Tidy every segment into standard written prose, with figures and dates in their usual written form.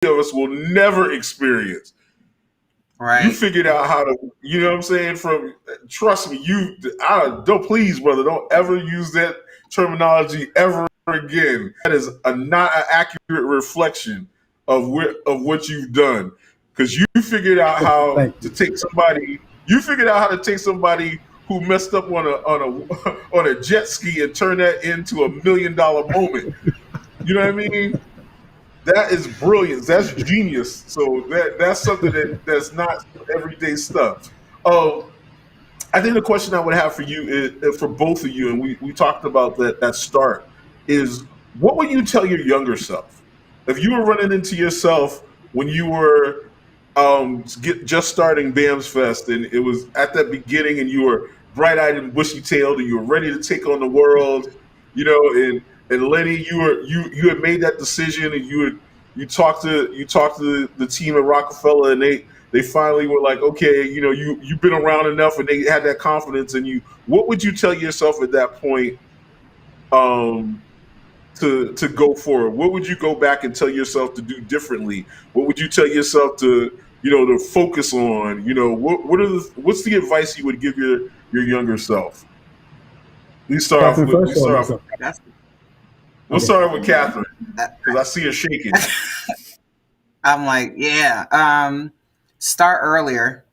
of us will never experience. You Right. figured out how to, you know what I'm saying? From trust me, don't please, brother, don't ever use that terminology ever again. That is not an accurate reflection of what you've done, because you figured out how Thank to you. take somebody. You figured out how to take somebody who messed up on a on a jet ski and turn that into $1 million moment. You know what I mean? That is brilliance. That's genius. So that's something that's not everyday stuff. Um, I think the question I would have for you is for both of you, and we talked about that start, is what would you tell your younger self if you were running into yourself when you were just starting Bam's Fest, and it was at that beginning, and you were bright eyed and bushy tailed, and you were ready to take on the world, you know, and Lenny, you had made that decision, and you talked to the team at Rockefeller, and they finally were like, okay, you know, you've been around enough, and they had that confidence in you. What would you tell yourself at that point? Um, to go forward? What would you go back and tell yourself to do differently? What would you tell yourself to to focus on? What's the advice you would give your younger self? Catherine first or Start off. myself? That's We'll Okay. start off with Catherine uh, because I see her shaking. I'm like, yeah. Start earlier.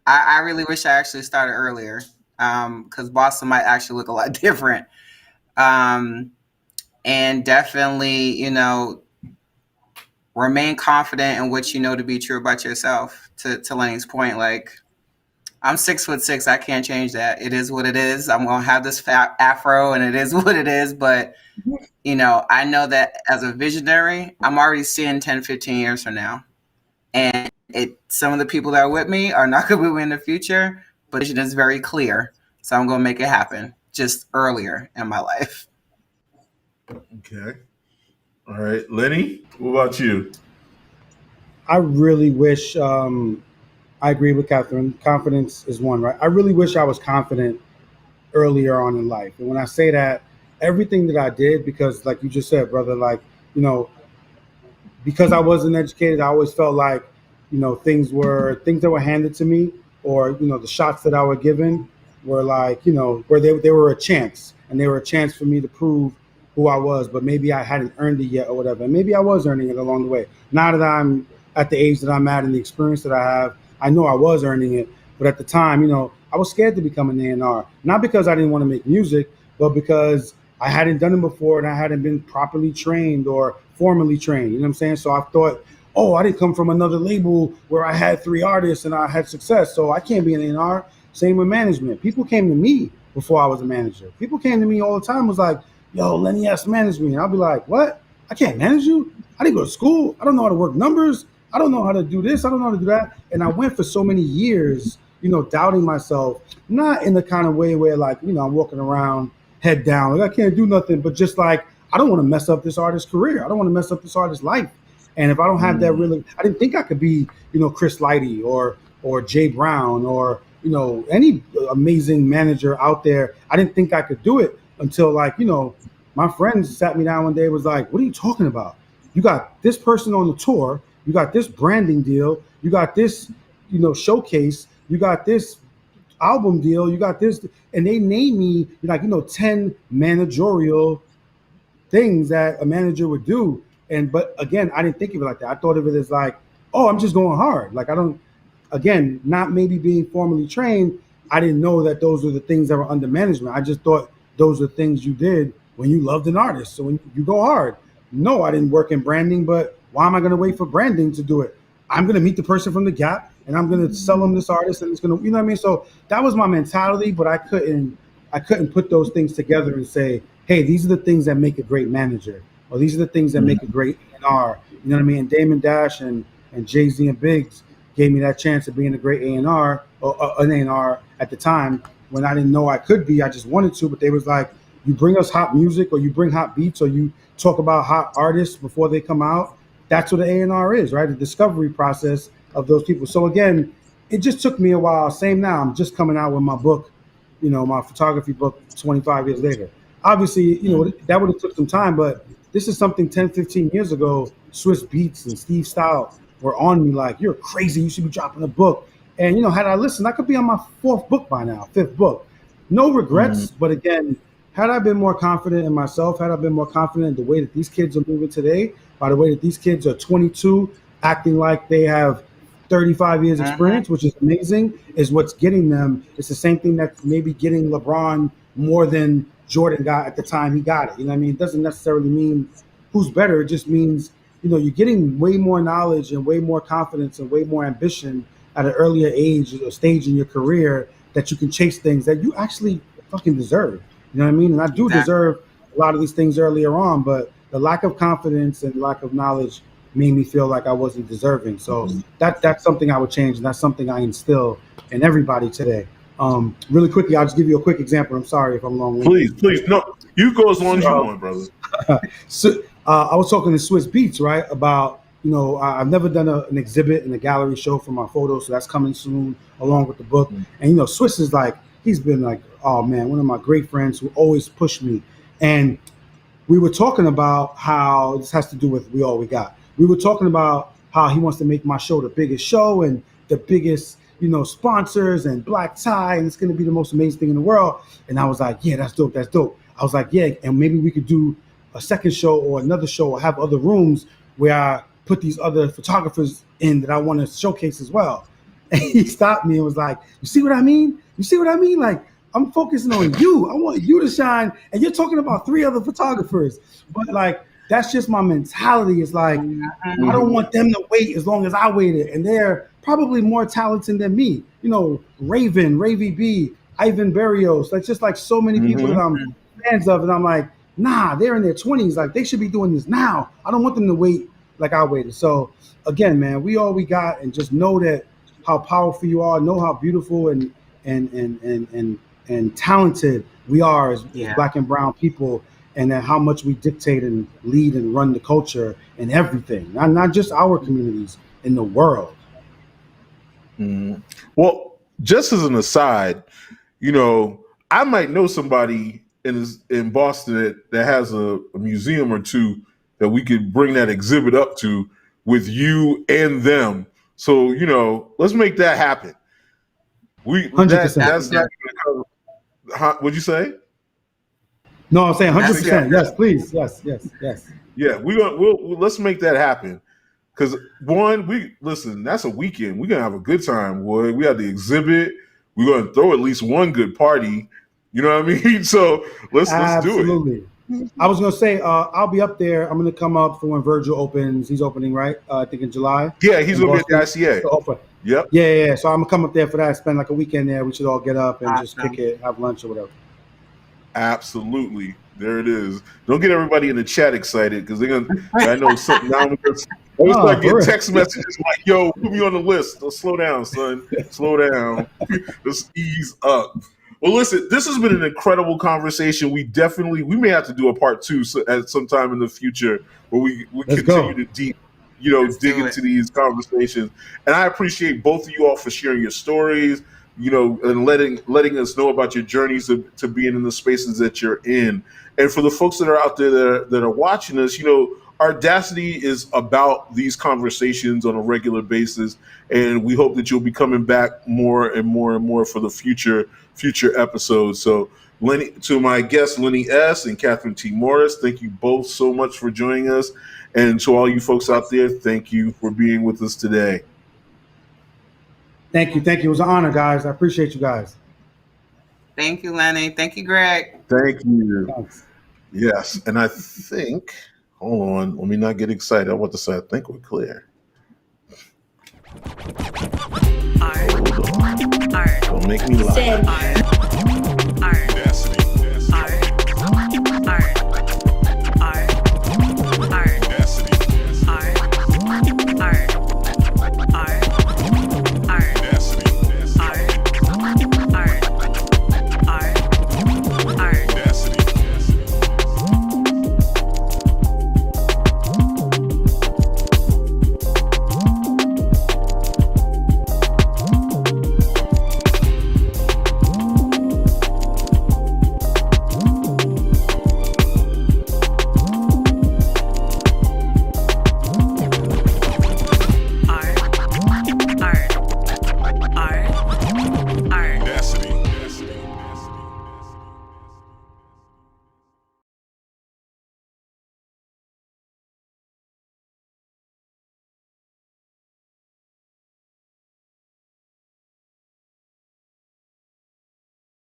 I really wish I actually started earlier. Because Boston might actually look a lot different. Um, and definitely, remain confident in what you know to be true about yourself. To Lenny's point, like, I'm 6'6". I can't change that. It is what it is. I'm gonna have this fat afro, and it is what it is. But I know that as a visionary, I'm already seeing 10, 15 years from now, and some of the people that are with me are not going to be with me in the future. But the vision is very clear, so I'm gonna make it happen just earlier in my life. Okay. All right, Lenny. What about you? I really wish. I agree with Catherine. Confidence is one, right? I really wish I was confident earlier on in life. And when I say that, everything that I did, because like you just said, brother, like, you know, because I wasn't educated, I always felt like, things that were handed to me, or, the shots that I were given were like, where they were a chance, and they were a chance for me to prove who I was, but maybe I hadn't earned it yet or whatever. And maybe I was earning it along the way. Now that I'm at the age that I'm at and the experience that I have, I know I was earning it. But at the time, I was scared to become an A&R, not because I didn't want to make music, but because I hadn't done it before and I hadn't been properly trained or formally trained. You know what I'm saying? So I thought, oh, I didn't come from another label where I had 3 artists and I had success, so I can't be an A&R. Same with management. People came to me before I was a manager. People came to me all the time, was like, yo, Lenny has managed me. And I'll be like, what? I can't manage you? I didn't go to school. I don't know how to work numbers. I don't know how to do this. I don't know how to do that. And I went for so many years, doubting myself, not in the kind of way where, like, I'm walking around head down, like I can't do nothing, but just like, I don't want to mess up this artist's career. I don't want to mess up this artist's life. And if I don't have that, really, I didn't think I could be, Chris Lighty or Jay Brown or, any amazing manager out there. I didn't think I could do it until, like, my friends sat me down one day and was like, what are you talking about? You got this person on the tour, you got this branding deal, you got this, showcase, you got this album deal, you got this, and they named me like, 10 managerial things that a manager would do. And but again, I didn't think of it like that. I thought of it as like, oh, I'm just going hard. Like, I don't, again, not maybe being formally trained, I didn't know that those were the things that were under management. I just thought those are things you did when you loved an artist. So when you go hard. No, I didn't work in branding, but why am I going to wait for branding to do it? I'm going to meet the person from the Gap and I'm going to sell them this artist, and it's going to, you know what I mean? So that was my mentality, but I couldn't put those things together and say, hey, these are the things that make a great manager, or these are the things that make a great A&R. You know what I mean? And Damon Dash and Jay-Z and Biggs gave me that chance of being a great A&R, or an A&R at the time when I didn't know I could be. I just wanted to, but they was like, you bring us hot music, or you bring hot beats, or you talk about hot artists before they come out. That's what an A&R is, right? The discovery process of those people. So again, it just took me a while. Same now, I'm just coming out with my book, my photography book 25 years later. Obviously, that would have took some time, but this is something 10, 15 years ago, Swiss Beats and Steve Style were on me like, you're crazy, you should be dropping a book. And, had I listened, I could be on my fifth book by now. No regrets, but again, had I been more confident in myself, had I been more confident in the way that these kids are moving today, by the way that these kids are 22, acting like they have 35 years experience, which is amazing, is what's getting them. It's the same thing that's maybe getting LeBron more than Jordan got at the time he got it. You know what I mean? It doesn't necessarily mean who's better. It just means, you're getting way more knowledge and way more confidence and way more ambition at an earlier age or stage in your career that you can chase things that you actually fucking deserve. You know what I mean? And I do deserve a lot of these things earlier on, but the lack of confidence and lack of knowledge made me feel like I wasn't deserving. So that's something I would change, and that's something I instill in everybody today. Really quickly, I'll just give you a quick example. I'm sorry if I'm long-winded. Please. No, you go as long as you want, brother. So, I was talking to Swiss Beats, right, about, I've never done an exhibit in a gallery show for my photos, so that's coming soon along with the book. And, Swiss is like, he's been like, oh man, one of my great friends who always pushed me. And we were talking about how this has to do with We All We Got. We were talking about how he wants to make my show the biggest show and the biggest, sponsors and black tie, and it's going to be the most amazing thing in the world. And I was like, yeah, that's dope. I was like, yeah, and maybe we could do a second show or another show or have other rooms where I put these other photographers in that I want to showcase as well. And he stopped me and was like, you see what I mean? Like, I'm focusing on you. I want you to shine. And you're talking about 3 other photographers. But like, that's just my mentality. It's like, I don't want them to wait as long as I waited. And they're probably more talented than me. Raven, Ravy B, Ivan Barrios. Like, just like so many people that I'm fans of. And I'm like, nah, they're in their 20s. Like, they should be doing this now. I don't want them to wait like I waited. So again, man, we all we got, and just know that how powerful you are, know how beautiful and talented we are as Black and brown people, and then how much we dictate and lead and run the culture and everything, not just our communities, in the world. Well, just as an aside, I might know somebody in Boston that has a museum or two that we could bring that exhibit up to with you and them. So, let's make that happen. 100%. That's not going to cover. What'd you say? No, I'm saying 100%. Yes, please. Yes. Yeah, let's make that happen. Because that's a weekend. We're gonna have a good time, boy. We have the exhibit. We're gonna throw at least one good party. You know what I mean? So let's do it. Absolutely. I was gonna say I'll be up there. I'm gonna come up for when Virgil opens. He's opening, right? I think in July. Yeah, he's gonna be at the ICA. Yep. Yeah. So I'm gonna come up there for that. Spend like a weekend there. We should all get up and just kick it, have lunch or whatever. Absolutely. There it is. Don't get everybody in the chat excited, because they're gonna. I know something now. I was like getting text messages like, "Yo, put me on the list." Slow down, son. Slow down. Let's ease up. Well, listen, this has been an incredible conversation. We may have to do a part 2 at some time in the future where we continue to dig into these conversations. And I appreciate both of you all for sharing your stories, and letting us know about your journeys to being in the spaces that you're in. And for the folks that are out there that are watching us, Artdacity is about these conversations on a regular basis, and we hope that you'll be coming back more and more and more for the future episodes. So, to my guests, Lenny S. and Catherine T. Morris, thank you both so much for joining us. And to all you folks out there, thank you for being with us today. Thank you. It was an honor, guys. I appreciate you guys. Thank you, Lenny. Thank you, Greg. Thank you. Thanks. Yes, and I think, hold on, let me not get excited. I want to say I think we're clear. Hold on. Don't make me lie.